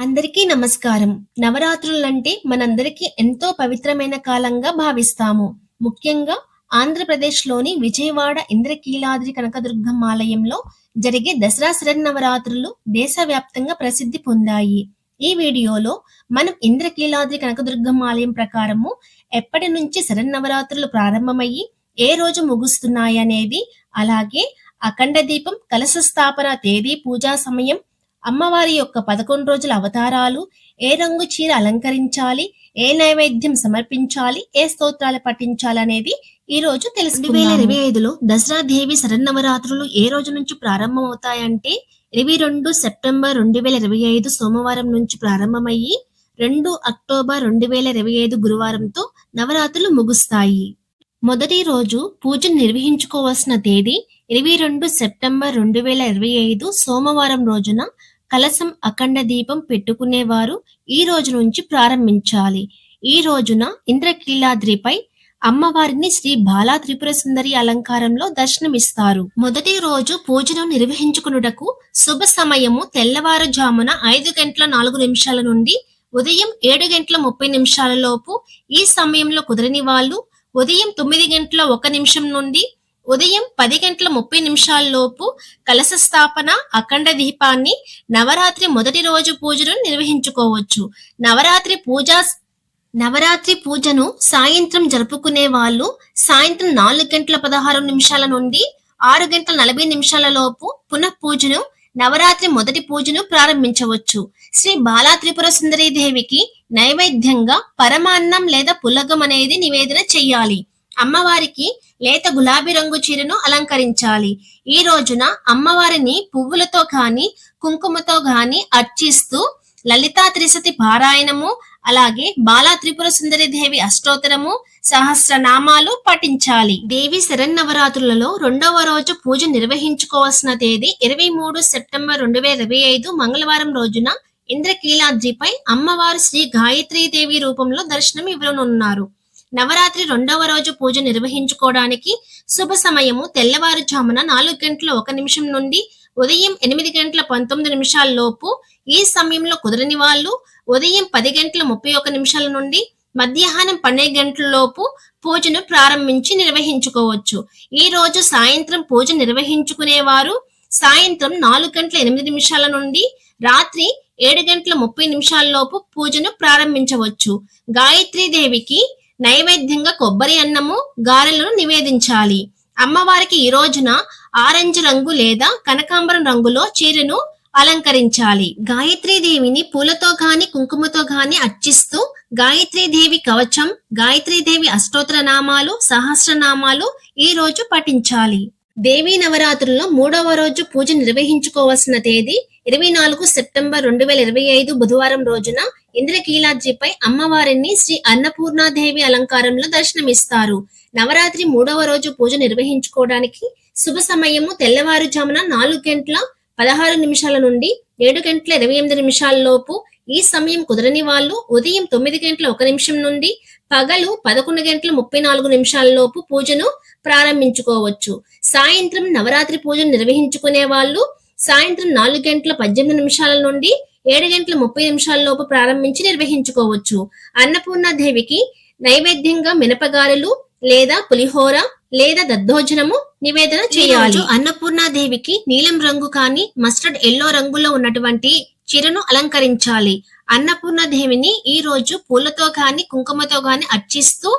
అందరికీ నమస్కారం. నవరాత్రులంటే మనందరికీ ఎంతో పవిత్రమైన కాలంగా భావిస్తాము. ముఖ్యంగా ఆంధ్రప్రదేశ్‌లోని విజయవాడ ఇంద్రకీలాద్రి కనకదుర్గమ్మ ఆలయంలో జరిగే దసరా శరన్నవరాత్రులు దేశవ్యాప్తంగా ప్రసిద్ధి పొందాయి. ఈ వీడియోలో మనం ఇంద్రకీలాద్రి కనకదుర్గమ్మ ఆలయం ప్రకారము ఎప్పటి నుంచి శరన్నవరాత్రులు ప్రారంభమయ్యి, ఏ రోజు ముగుస్తున్నాయనేది, అలాగే అఖండ దీపం, కలశ స్థాపన తేదీ, పూజా సమయం, అమ్మవారి యొక్క 11 రోజుల అవతారాలు, ఏ రంగు చీర అలంకరించాలి, ఏ నైవేద్యం సమర్పించాలి, ఏ స్తోత్రాలు పఠించాలనేది ఈ రోజు తెలుసుకుందాము. 2025లో దసరా దేవి శరన్నవరాత్రులు ఏ రోజు నుంచి ప్రారంభమవుతాయంటే 22 సెప్టెంబర్ 2025 సోమవారం నుంచి ప్రారంభమయ్యి 2 అక్టోబర్ 2025 గురువారంతో నవరాత్రులు ముగుస్తాయి. మొదటి రోజు పూజను నిర్వహించుకోవాల్సిన తేదీ 22 సెప్టెంబర్ 2025 సోమవారం రోజున కలశం అఖండ దీపం పెట్టుకునేవారు ఈ రోజు నుంచి ప్రారంభించాలి. ఈ రోజున ఇంద్రకీలాద్రిపై అమ్మవారిని శ్రీ బాలా త్రిపుర సుందరి అలంకారంలో దర్శనమిస్తారు. మొదటి రోజు పూజను నిర్వహించుకునుటకు శుభ సమయము తెల్లవారుజామున 5:04 నుండి ఉదయం 7:30 లోపు. ఈ సమయంలో కుదరని వాళ్ళు ఉదయం 9:01 నుండి ఉదయం 10:30 లోపు కలశ స్థాపన, అఖండ దీపాన్ని నవరాత్రి మొదటి రోజు పూజను నిర్వహించుకోవచ్చు. నవరాత్రి పూజను సాయంత్రం జరుపుకునే వాళ్ళు సాయంత్రం 4:16 నుండి 6:40 లోపు పునః పూజను నవరాత్రి మొదటి పూజను ప్రారంభించవచ్చు. శ్రీ బాలా త్రిపుర సుందరీ దేవికి నైవేద్యంగా పరమాన్నం లేదా పులగం అనేది నివేదన చెయ్యాలి. అమ్మవారికి లేత గులాబీ రంగు చీరను అలంకరించాలి. ఈ రోజున అమ్మవారిని పువ్వులతో గాని కుంకుమతో గాని అర్చిస్తూ లలితా త్రిశతి పారాయణము, అలాగే బాలా త్రిపుర సుందరి దేవి అష్టోత్తరము, సహస్రనామాలు పఠించాలి. దేవి శరన్నవరాత్రులలో రెండవ రోజు పూజ నిర్వహించుకోవాల్సిన తేదీ 23 సెప్టెంబర్ 2025 మంగళవారం రోజున ఇంద్రకీలాద్రిపై అమ్మవారు శ్రీ గాయత్రీ దేవి రూపంలో దర్శనం ఇవ్వనున్నారు. నవరాత్రి రెండవ రోజు పూజ నిర్వహించుకోవడానికి శుభ సమయము తెల్లవారుజామున 4:01 నుండి ఉదయం 8:19 లోపు. ఈ సమయంలో కుదరని వాళ్ళు ఉదయం 10:31 నుండి మధ్యాహ్నం 12 లోపు పూజను ప్రారంభించి నిర్వహించుకోవచ్చు. ఈ రోజు సాయంత్రం పూజ నిర్వహించుకునేవారు సాయంత్రం 4:08 నుండి రాత్రి 7:30 లోపు పూజను ప్రారంభించవచ్చు. గాయత్రీ దేవికి నైవేద్యంగా కొబ్బరి అన్నము, గారెలను నివేదించాలి. అమ్మవారికి ఈ రోజున ఆరెంజ్ రంగు లేదా కనకాంబరం రంగులో చీరను అలంకరించాలి. గాయత్రీ దేవిని పూలతో గాని కుంకుమతో గాని అర్చిస్తూ గాయత్రీ దేవి కవచం, గాయత్రీ దేవి అష్టోత్తర నామాలు, సహస్రనామాలు ఈ రోజు పఠించాలి. దేవీ నవరాత్రుల్లో మూడవ రోజు పూజ నిర్వహించుకోవాల్సిన తేదీ 24 సెప్టెంబర్ 2025 బుధవారం రోజున ఇంద్రకీలాద్రిపై అమ్మవారిని శ్రీ అన్నపూర్ణాదేవి అలంకారంలో దర్శనమిస్తారు. నవరాత్రి మూడవ రోజు పూజ నిర్వహించుకోవడానికి శుభ సమయము తెల్లవారుజామున 4:16 నుండి 7:28 లోపు. ఈ సమయం కుదరని వాళ్ళు ఉదయం 9:01 నుండి పగలు 11:34 లోపు పూజను ప్రారంభించుకోవచ్చు. సాయంత్రం నవరాత్రి పూజను నిర్వహించుకునే వాళ్ళు సాయంత్రం 4:18 నుండి 7:30 లోపు ప్రారంభించి నిర్వహించుకోవచ్చు. అన్నపూర్ణాదేవికి నైవేద్యంగా మినపగారెలు లేదా పులిహోర లేదా దద్దోజనము నివేదన చేయాలి. అన్నపూర్ణాదేవికి నీలం రంగు కానీ మస్టర్డ్ ఎల్లో రంగులో ఉన్నటువంటి చీరను అలంకరించాలి. అన్నపూర్ణాదేవిని ఈ రోజు పూలతో గాని కుంకుమతో గాని అర్చిస్తూ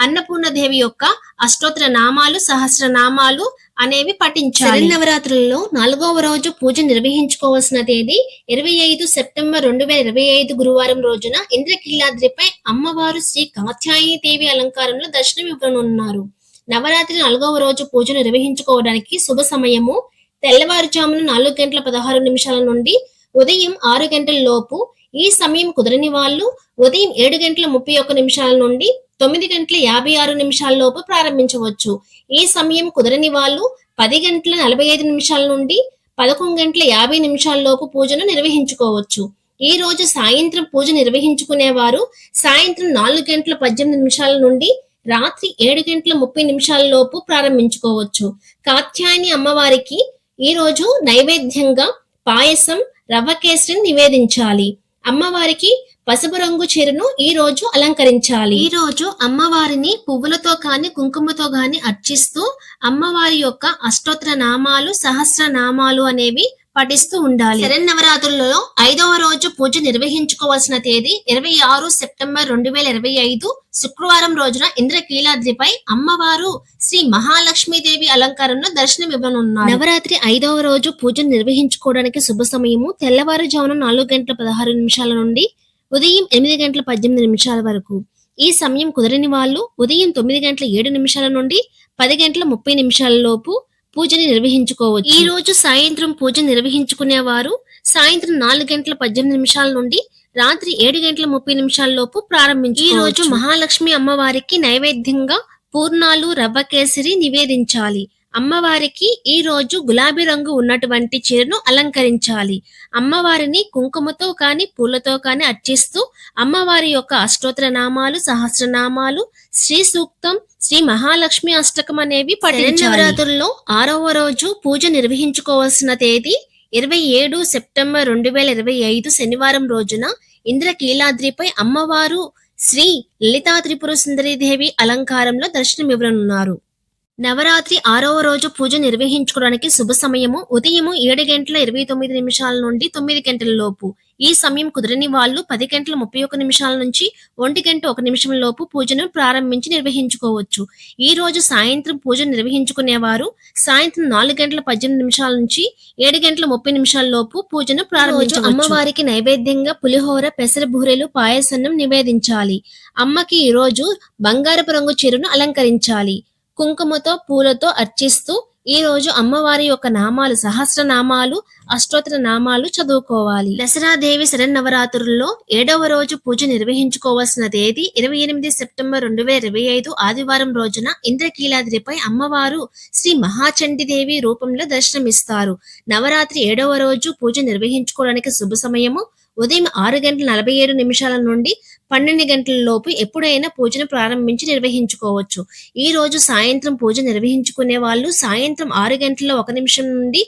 అన్నపూర్ణాదేవి యొక్క అష్టోత్తర నామాలు, సహస్రనామాలు అనేవి పఠించాలి. నవరాత్రులలో 4వ రోజు పూజ నిర్వహించుకోవాల్సిన తేదీ 25 సెప్టెంబర్ 2025 గురువారం రోజున ఇంద్రకీలాద్రిపై అమ్మవారు శ్రీ కాత్యాయని దేవి అలంకారంలో దర్శనం ఇవ్వనున్నారు. నవరాత్రి 4వ రోజు పూజ నిర్వహించుకోవడానికి శుభ సమయము తెల్లవారుజామున 4:16 నుండి ఉదయం 6 గంటల లోపు. ఈ సమయం కుదరని వాళ్ళు ఉదయం 7:31 నుండి 9:56 లోపు ప్రారంభించవచ్చు. ఈ సమయం కుదరని వాళ్ళు 10:45 నుండి 11:50 లోపు పూజను నిర్వహించుకోవచ్చు. ఈ రోజు సాయంత్రం పూజ నిర్వహించుకునేవారు సాయంత్రం 4:18 నుండి రాత్రి 7:30 లోపు ప్రారంభించుకోవచ్చు. కాత్యాయని అమ్మవారికి ఈ రోజు నైవేద్యంగా పాయసం, రవ్వ కేసరిని నివేదించాలి. అమ్మవారికి పసుపు రంగు చీరను ఈ రోజు అలంకరించాలి. ఈ రోజు అమ్మవారిని పువ్వులతో గాని కుంకుమతో గాని అర్చిస్తూ అమ్మవారి యొక్క అష్టోత్తర నామాలు సహస్ర నామాలు అనేవి పఠిస్తూ ఉండాలి. శరన్నవరాత్రులలో 5వ రోజు పూజ నిర్వహించుకోవాల్సిన తేదీ 26 సెప్టెంబర్ 2025 శుక్రవారం రోజున ఇంద్రకీలాద్రిపై అమ్మవారు శ్రీ మహాలక్ష్మీదేవి అలంకారంలో దర్శనమివ్వనున్నారు. నవరాత్రి 5వ రోజు పూజను నిర్వహించుకోవడానికి శుభ సమయము తెల్లవారుజామున 4:16 నుండి ఉదయం 8:18 వరకు. ఈ సమయం కుదరని వాళ్ళు ఉదయం 9:07 నుండి 10:30 లోపు పూజని నిర్వహించుకోవచ్చు. ఈ రోజు సాయంత్రం పూజ నిర్వహించుకునేవారు సాయంత్రం 4:18 నుండి రాత్రి 7:30 లోపు ప్రారంభించుకోవచ్చు. ఈ రోజు మహాలక్ష్మి అమ్మవారికి నైవేద్యంగా పూర్ణాలు రవ్వ కేసరి నివేదించాలి. అమ్మవారికి ఈ రోజు గులాబీ రంగు ఉన్నటువంటి చీరను అలంకరించాలి. అమ్మవారిని కుంకుమతో కాని పూలతో కాని అర్చిస్తూ అమ్మవారి యొక్క అష్టోత్తర నామాలు సహస్రనామాలు శ్రీ సూక్తం శ్రీ మహాలక్ష్మి అష్టకం అనేవి పఠించాలి. నవరాత్రుల్లో 6వ రోజు పూజ నిర్వహించుకోవాల్సిన తేదీ 27 సెప్టెంబర్ 2025 శనివారం రోజున ఇంద్రకీలాద్రిపై అమ్మవారు శ్రీ లలితా త్రిపుర సుందరీదేవి అలంకారంలో దర్శనమివ్వనున్నారు. నవరాత్రి 6వ రోజు పూజ నిర్వహించుకోవడానికి శుభ సమయము ఉదయం 7:29 నుండి 9 లోపు. ఈ సమయం కుదరని వాళ్ళు 10:31 నుంచి 1:01 లోపు పూజను ప్రారంభించి నిర్వహించుకోవచ్చు. ఈ రోజు సాయంత్రం పూజ నిర్వహించుకునేవారు సాయంత్రం 4:18 నుంచి 7:30 లోపు పూజను ప్రారంభించవచ్చు. అమ్మవారికి నైవేద్యంగా పులిహోర పెసర బూరెలు పాయసన్నం నివేదించాలి. అమ్మకి ఈ రోజు బంగారపు రంగు చీరను అలంకరించాలి. కుంకుమతో పూలతో అర్చిస్తూ ఈ రోజు అమ్మవారి యొక్క నామాలు సహస్రనామాలు అష్టోత్తర నామాలు చదువుకోవాలి. దసరా దేవి శరన్నవరాత్రుల్లో 7వ రోజు పూజ నిర్వహించుకోవాల్సిన తేదీ 28 సెప్టెంబర్ 2025 ఆదివారం రోజున ఇంద్రకీలాద్రిపై అమ్మవారు శ్రీ మహాచండీదేవి రూపంలో దర్శనమిస్తారు. నవరాత్రి 7వ రోజు పూజ నిర్వహించుకోవడానికి శుభ సమయము ఉదయం 6:47 నుండి 12 లోపు ఎప్పుడైనా పూజను ప్రారంభించి నిర్వహించుకోవచ్చు. ఈ రోజు సాయంత్రం పూజ నిర్వహించుకునే వాళ్ళు సాయంత్రం 6:01 నుండి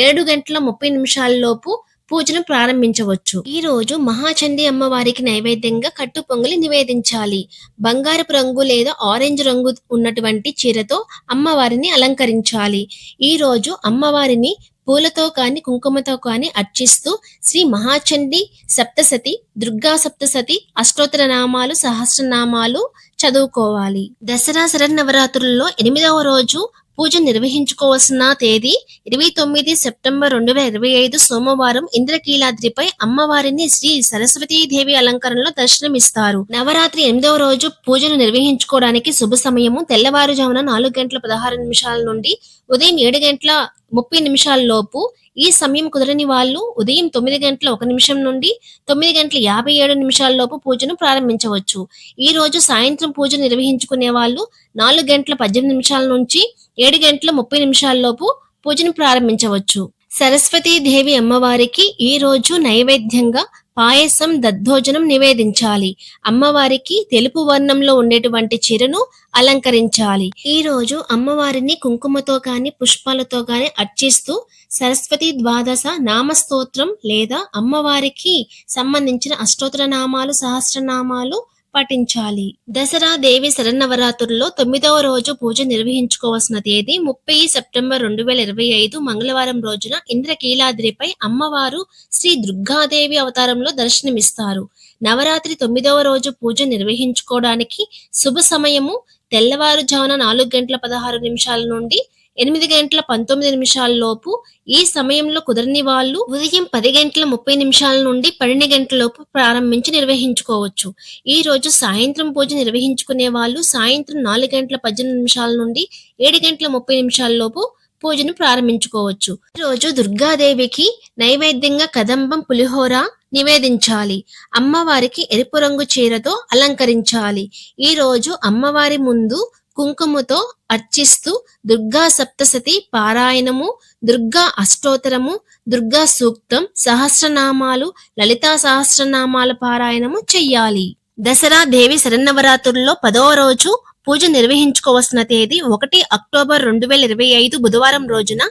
7:30 లోపు పూజను ప్రారంభించవచ్చు. ఈ రోజు మహాచండీ అమ్మవారికి నైవేద్యంగా కట్టు పొంగలి నివేదించాలి. బంగారపు రంగు లేదా ఆరెంజ్ రంగు ఉన్నటువంటి చీరతో అమ్మవారిని అలంకరించాలి. ఈ రోజు అమ్మవారిని పూలతో కాని కుంకుమతో కాని అర్చిస్తూ శ్రీ మహాచండీ సప్తసతి దుర్గా సప్తసతి అష్టోత్తర నామాలు సహస్రనామాలు చదువుకోవాలి. దసరా శరన్నవరాత్రుల్లో 8వ రోజు పూజ నిర్వహించుకోవాల్సిన తేదీ 29 సెప్టెంబర్ 2025 సోమవారం ఇంద్రకీలాద్రిపై అమ్మవారిని శ్రీ సరస్వతీదేవి అలంకరణలో దర్శనమిస్తారు. నవరాత్రి 8వ రోజు పూజను నిర్వహించుకోవడానికి శుభ సమయము తెల్లవారుజామున 4:16 నుండి ఉదయం 7:30 లోపు. ఈ సమయం కుదరని వాళ్ళు ఉదయం 9:01 నుండి 9:57 లోపు పూజను ప్రారంభించవచ్చు. ఈ రోజు సాయంత్రం పూజ నిర్వహించుకునే వాళ్ళు 4:18 నుంచి 7:30 లోపు పూజను ప్రారంభించవచ్చు. సరస్వతీ దేవి అమ్మవారికి ఈ రోజు నైవేద్యంగా పాయసం దద్దోజనం నివేదించాలి. అమ్మవారికి తెలుపు వర్ణంలో ఉండేటువంటి చీరను అలంకరించాలి. ఈ రోజు అమ్మవారిని కుంకుమతో గాని పుష్పాలతో గాని అర్చిస్తూ సరస్వతి ద్వాదశ నామస్తోత్రం లేదా అమ్మవారికి సంబంధించిన అష్టోత్తర నామాలు సహస్రనామాలు పఠించాలి. దసరా దేవి శరన్నవరాత్రుల్లో 9వ రోజు పూజ నిర్వహించుకోవాల్సిన తేదీ 30 సెప్టెంబర్ 2025 మంగళవారం రోజున ఇంద్రకీలాద్రిపై అమ్మవారు శ్రీ దుర్గాదేవి అవతారంలో దర్శనమిస్తారు. నవరాత్రి 9వ రోజు పూజ నిర్వహించుకోవడానికి శుభ సమయము తెల్లవారుజామున 4:16 నుండి 8:19 లోపు. ఈ సమయంలో కుదరని వాళ్ళు ఉదయం 10:30 నుండి 12 లోపు ప్రారంభించి నిర్వహించుకోవచ్చు. ఈ రోజు సాయంత్రం పూజ నిర్వహించుకునే వాళ్ళు సాయంత్రం 4:18 నుండి 7:30 లోపు పూజను ప్రారంభించుకోవచ్చు. ఈ రోజు దుర్గాదేవికి నైవేద్యంగా కదంబం పులిహోర నివేదించాలి. అమ్మవారికి ఎరుపు రంగు చీరతో అలంకరించాలి. ఈ రోజు అమ్మవారి ముందు కుంకుమతో అర్చిస్తూ దుర్గా సప్తసతి పారాయణము దుర్గా అష్టోత్తరము దుర్గా సూక్తం సహస్రనామాలు లలితా సహస్రనామాల పారాయణము చెయ్యాలి. దసరా దేవి శరన్నవరాత్రుల్లో 10వ రోజు పూజ నిర్వహించుకోవాల్సిన తేదీ 1 అక్టోబర్ 2025 బుధవారం రోజున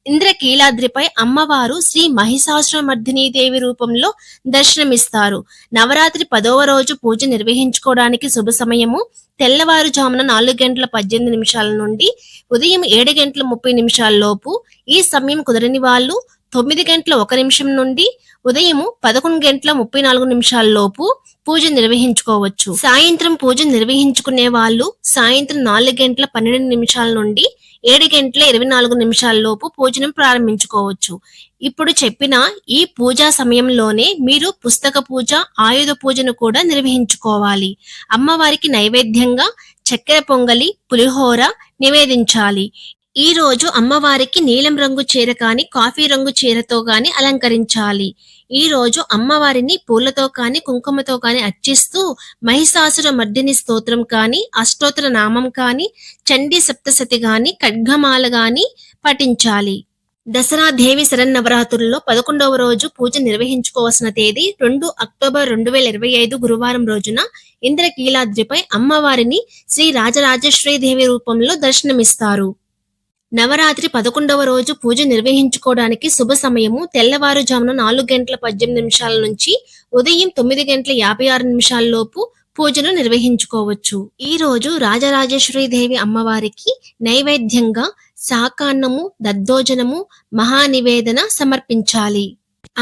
ఇంద్రకీలాద్రిపై అమ్మవారు శ్రీ మహిషాసురమర్దినీ దేవి రూపంలో దర్శనమిస్తారు. నవరాత్రి 10వ రోజు పూజ నిర్వహించుకోవడానికి శుభ సమయము తెల్లవారుజామున 4:18 నుండి ఉదయం 7:30 లోపు. ఈ సమయం కుదరని వాళ్ళు 9:01 నుండి ఉదయం 11:34 లోపు పూజ నిర్వహించుకోవచ్చు. సాయంత్రం పూజ నిర్వహించుకునే వాళ్ళు సాయంత్రం 4:12 నుండి 7:24 లోపు పూజను ప్రారంభించుకోవచ్చు. ఇప్పుడు చెప్పిన ఈ పూజా సమయంలోనే మీరు పుస్తక పూజ, ఆయుధ పూజను కూడా నిర్వహించుకోవాలి. అమ్మవారికి నైవేద్యంగా చక్కెర పొంగలి, పులిహోర నివేదించాలి. ఈ రోజు అమ్మవారికి నీలం రంగు చీర కాని, కాఫీ రంగు చీరతో గాని అలంకరించాలి. ఈ రోజు అమ్మవారిని పూలతో కాని, కుంకుమతో కాని అర్చిస్తూ మహిషాసుర మర్దిని స్తోత్రం కాని, అష్టోత్తర నామం కాని, చండీ సప్తశతి గాని, ఖడ్గమాల గాని పఠించాలి. దసరా దేవి శరన్నవరాత్రుల్లో 11వ రోజు పూజ నిర్వహించుకోవాల్సిన తేదీ 2 అక్టోబర్ 2025 గురువారం రోజున ఇంద్రకీలాద్రిపై అమ్మవారిని శ్రీ రాజరాజేశ్వరీ దేవి రూపంలో దర్శనమిస్తారు. నవరాత్రి 11వ రోజు పూజ నిర్వహించుకోవడానికి శుభ సమయము తెల్లవారుజామున 4:18 నుంచి ఉదయం 9:56 లోపు పూజను నిర్వహించుకోవచ్చు. ఈ రోజు రాజరాజేశ్వరీ దేవి అమ్మవారికి నైవేద్యంగా శాకాన్నము, దద్దోజనము, మహానివేదన సమర్పించాలి.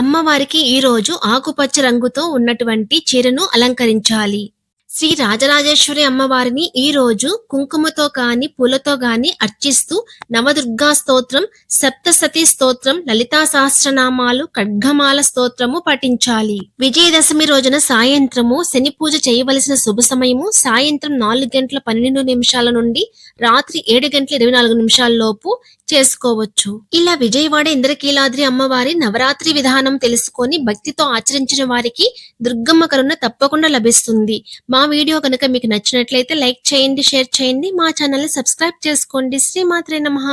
అమ్మవారికి ఈ రోజు ఆకుపచ్చ రంగుతో ఉన్నటువంటి చీరను అలంకరించాలి. శ్రీ రాజరాజేశ్వరి అమ్మవారిని ఈ రోజు కుంకుమతో కాని, పూలతో గాని అర్చిస్తూ నవదుర్గా స్తోత్రం, సప్తసతీ స్తోత్రం, లలితా సహస్రనామాలు, ఖడ్గమాల స్తోత్రము పఠించాలి. విజయదశమి రోజున సాయంత్రము శని పూజ చేయవలసిన శుభ సమయము సాయంత్రం 4:12 నుండి రాత్రి 7:24 లోపు చేసుకోవచ్చు. ఇలా విజయవాడ ఇంద్రకీలాద్రి అమ్మవారి నవరాత్రి విధానం తెలుసుకొని భక్తితో ఆచరించిన వారికి దుర్గమ్మ కరుణ తప్పకుండా లభిస్తుంది. మా వీడియో కనుక మీకు నచ్చినట్లయితే లైక్ చేయండి, షేర్ చేయండి, మా ఛానల్ ని సబ్స్క్రైబ్ చేసుకోండి. శ్రీమాత్రే నమః.